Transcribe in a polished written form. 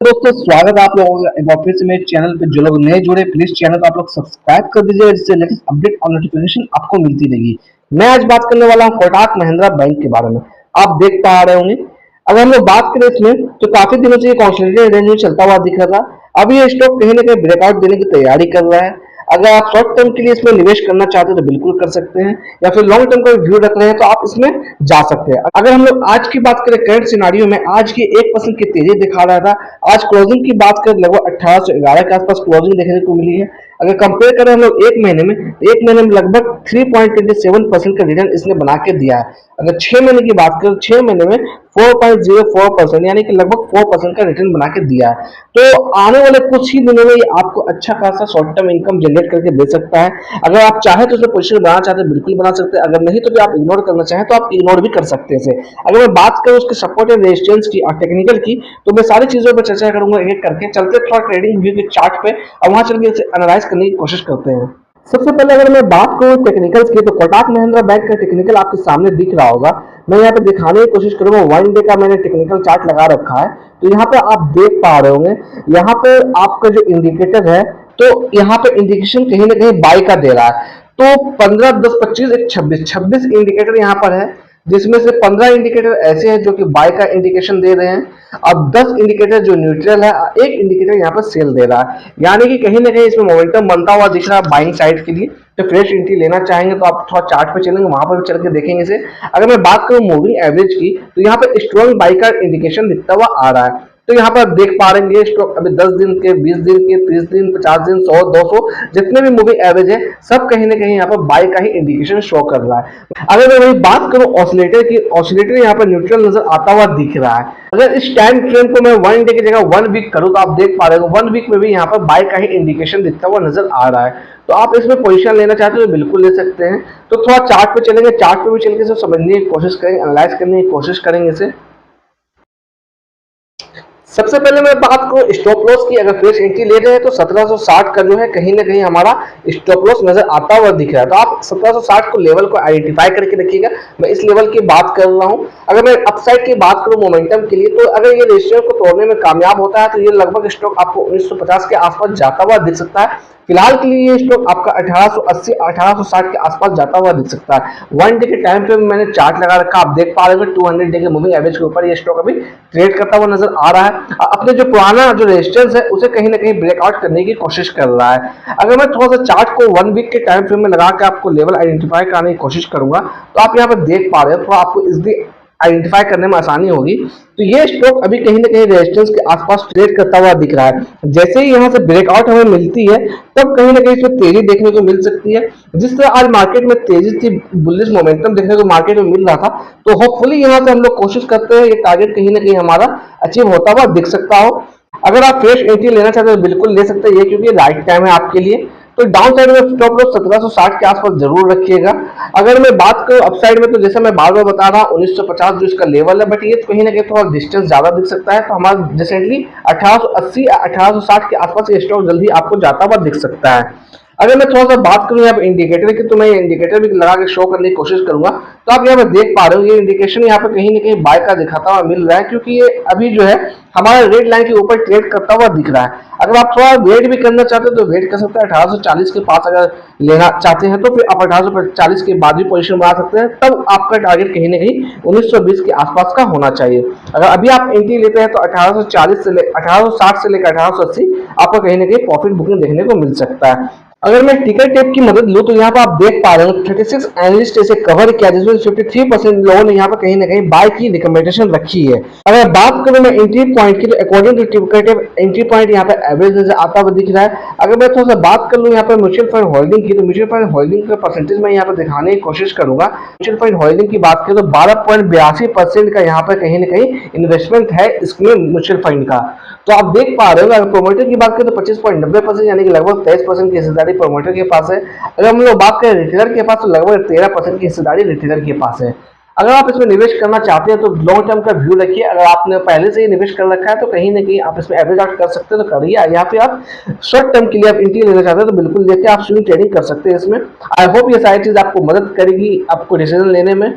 दोस्तों स्वागत है आप लोगों का एक बार फिर से मेरे चैनल पे। जो लोग नए जुड़े प्लीज चैनल को आप लोग सब्सक्राइब कर दीजिए, जिससे लेटेस्ट अपडेट और नोटिफिकेशन आपको मिलती रहेगी। मैं आज बात करने वाला हूँ कोटक महिंद्रा बैंक के बारे में। आप देख पा रहे होंगे, अगर हम लोग बात करें इसमें तो काफी दिनों से ये कंसोलिडेटेड रेंज में चलता हुआ दिख रहा था। अब ये स्टॉक कहीं ना कहीं ब्रेकआउट देने की तैयारी कर रहा है। अगर आप शॉर्ट टर्म के लिए इसमें निवेश करना चाहते हैं तो बिल्कुल कर सकते हैं, या फिर लॉन्ग टर्म का व्यू रख रहे हैं तो आप इसमें जा सकते हैं। अगर हम लोग आज की बात करें करंट सिनारियो में, आज की 1% की तेजी दिखा रहा था। आज क्लोजिंग की बात करें लगभग 1811 के आसपास क्लोजिंग देखने को मिली है। अगर कंपेयर करें हम लोग एक महीने में लगभग 3.27% का रिटर्न इसने बना के दिया है। अगर 6 महीने की बात करें, 6 महीने में 4.04% यानी कि लगभग 4% का रिटर्न बना के दिया है। तो आने वाले कुछ ही दिनों में ये आपको अच्छा खासा शॉर्ट टर्म इनकम जनरेट करके दे सकता है। अगर आप चाहे तो उसमें पोजीशन बनाना चाहते हैं बिल्कुल बना सकते हैं, अगर नहीं तो भी आप इग्नोर करना चाहें तो आप इग्नोर भी कर सकते हैं इसे। अगर मैं बात करूं उसके सपोर्ट एंड रेजिस्टेंस की और टेक्निकल की, तो मैं सारी चीजों पर चर्चा करूंगा एक करके। चलते थोड़ा ट्रेडिंग व्यू के चार्ट पे और वहां चल के इसे एनालाइज करने की कोशिश करते हैं। सबसे पहले अगर मैं बात करूं टेक्निकल्स की, तो कोटक महिंद्रा बैंक का टेक्निकल आपके सामने दिख रहा होगा। मैं यहाँ पे दिखाने की कोशिश करूंगा। 1 डे का मैंने टेक्निकल चार्ट लगा रखा है, तो यहाँ पे आप देख पा रहे होंगे। यहाँ पे आपका जो इंडिकेटर है, तो यहाँ पे इंडिकेशन कहीं ना कहीं बाई का दे रहा है। तो 15, 10, 25, 1, 26 इंडिकेटर यहाँ पर है, जिसमें से 15 इंडिकेटर ऐसे हैं जो कि बाय का इंडिकेशन दे रहे हैं। अब 10 इंडिकेटर जो न्यूट्रल है, एक इंडिकेटर यहाँ पर सेल दे रहा है। यानी कि कहीं ना कहीं इसमें मोमेंटम बनता हुआ दिख रहा है बाइंग साइड के लिए। तो फ्रेश एंट्री लेना चाहेंगे तो आप थोड़ा चार्ट पे चलेंगे, वहां पर भी चल के देखेंगे इसे। अगर मैं बात करूं मूविंग एवरेज की, तो यहाँ पे स्ट्रॉन्ग बाई का इंडिकेशन दिखता हुआ आ रहा है। तो यहाँ पर देख पा रहे हैं स्टॉक अभी 10 दिन के, 20 दिन के, 30 दिन, 50 दिन, 100, 200 जितने भी मूविंग एवरेज है, सब कहीं ना कहीं यहाँ पर बाय का ही इंडिकेशन शो कर रहा है। अगर मैं वही बात करूं ऑसिलेटर की, ऑसिलेटर यहाँ पर न्यूट्रल नजर आता हुआ दिख रहा है। अगर इस टाइम फ्रेम को मैं 1 डे की जगह 1 वीक करूं, तो आप देख पा रहे हो 1 वीक में भी यहाँ पर बाय का ही इंडिकेशन दिखता हुआ नजर आ रहा है। तो आप इसमें पोजीशन लेना चाहते हो तो बिल्कुल ले सकते हैं। तो थोड़ा चार्ट पे चलेंगे, चार्ट पे भी चल के समझने की कोशिश करेंगे, एनालाइज करने की कोशिश करेंगे इसे। सबसे पहले मैं बात करूं स्टॉप लॉस की। अगर फ्रेश एंट्री ले रहे हैं तो 1760 का जो है कहीं ना कहीं हमारा स्टॉप लॉस नजर आता हुआ दिख रहा है। तो आप 1760 को लेवल को आइडेंटिफाई करके रखिएगा। मैं इस लेवल की बात कर रहा हूं। अगर मैं अपसाइड की बात करूं मोमेंटम के लिए, तो अगर ये रेशियो को तोड़ने में कामयाब होता है तो ये लगभग स्टॉक आपको 1950 के आसपास जाता हुआ दिख सकता है। फिलहाल के लिए ये स्टॉक आपका 1880, 1860 के आसपास जाता हुआ दिख सकता है। 1 डे के टाइम पे मैंने चार्ट लगा रखा, आप देख पा रहे हो 200 डे के मूविंग एवरेज के ऊपर ये स्टॉक अभी ट्रेड करता हुआ नजर आ रहा है। अपने जो पुराना जो रेजिस्टेंस है उसे कहीं ना कहीं ब्रेकआउट करने की कोशिश कर रहा है। अगर मैं थोड़ा सा चार्ट को 1 वीक के टाइम फ्रेम में लगा के आपको लेवल आइडेंटिफाई कराने की कोशिश करूंगा, तो आप यहाँ पर देख पा रहे हो, थोड़ा आपको इजिली आइडेंटिफाई करने में आसानी होगी। तो ये स्टॉक अभी कहीं ना कहीं रेजिस्टेंस के आसपास ट्रेड करता हुआ दिख रहा है। जैसे ही यहाँ से ब्रेकआउट हमें मिलती है, तब कहीं ना कहीं इसमें तेजी देखने को मिल सकती है। जिस तरह आज मार्केट में तेजी थी, बुलिश मोमेंटम देखने को मार्केट में मिल रहा था, तो होपफुली यहाँ से हम लोग कोशिश करते हैं ये टारगेट कहीं ना कहीं हमारा अचीव होता हुआ दिख सकता हो। अगर आप फ्रेश एंट्री लेना चाहते हैं तो बिल्कुल ले सकते हैं, ये क्योंकि राइट टाइम है आपके लिए। तो डाउन साइड में स्टॉप लॉस 1760 के आसपास जरूर रखिएगा। अगर मैं बात करूं अपसाइड में, तो जैसा मैं बार बार बता रहा हूं 1950 जो इसका लेवल है, बट ये कहीं ना कहीं थोड़ा डिस्टेंस ज्यादा दिख सकता है। तो हमारा रिसेंटली 1880 या 1860 के आसपास ये स्टॉक जल्दी आपको जाता हुआ दिख सकता है। अगर मैं थोड़ा सा बात करूं यहाँ पे इंडिकेटर की, तो मैं इंडिकेटर भी लगा के शो करने की कोशिश करूंगा। तो आप यहाँ पे देख पा रहे हो ये इंडिकेशन यहाँ पे कहीं ना कहीं बाय का दिखाता हुआ मिल रहा है, क्योंकि ये अभी जो है हमारा रेड लाइन के ऊपर ट्रेड करता हुआ दिख रहा है। अगर आप थोड़ा वेट भी करना चाहते हो तो वेट कर सकते हैं 1840 के पास। अगर लेना चाहते हैं तो फिर आप 1840 के बाद भी पोजीशन बना सकते हैं। तब आपका टारगेट कहीं ना कहीं 1920 के आसपास का होना चाहिए। अगर अभी आप एंट्री लेते हैं तो 1840 से 1860 से लेकर 1880 आपको कहीं ना कहीं प्रॉफिट बुकिंग देखने को मिल सकता है। अगर मैं टिकर टेप की मदद लूं, तो यहाँ पर आप देख पा रहे हो 36 एनालिस्ट इसे कवर किया, जिसमें 53% लोगों ने यहाँ पर कहीं ना कहीं बाय की रिकमेंडेशन रखी है। अगर बात करूं मैं एंट्री पॉइंट की, तो according to ticker tape entry point यहाँ पे एवरेज नजर आता हुआ दिख रहा है। अगर मैं थोड़ा सा बात कर लूं यहाँ पर म्यूचुअल फंड होल्डिंग की, तो म्यूचुअल फंड होल्डिंग का परसेंटेज मैं यहाँ पर दिखाने की कोशिश करूंगा। म्यूचुअल फंड होल्डिंग की बात करें तो 12.82% का यहाँ पर कहीं ना कहीं इन्वेस्टमेंट है इसमें म्यूचुअल फंड का। तो आप देख पा रहे हो। अगर प्रोमोटर की बात करें तो 25.90% यानी कि लगभग 23% की हिस्सेदारी प्रोमोटर के पास है। अगर हम लोग बात करें रिटेलर के पास, तो लगभग 13% की हिस्सेदारी रिटेलर के पास है। अगर आप इसमें निवेश करना चाहते हैं तो लॉन्ग टर्म का व्यू रखिए। अगर आपने पहले से ही निवेश कर रखा है तो कहीं ना कहीं आप इसमें एवरेज आउट कर सकते हैं, तो करिए। या फिर आप शॉर्ट टर्म के लिए आप एंट्री लेना चाहते हैं तो बिल्कुल लेके आप स्विंग ट्रेडिंग कर सकते हैं इसमें। आई होप ये सारी चीज आपको मदद करेगी आपको डिसीजन लेने में।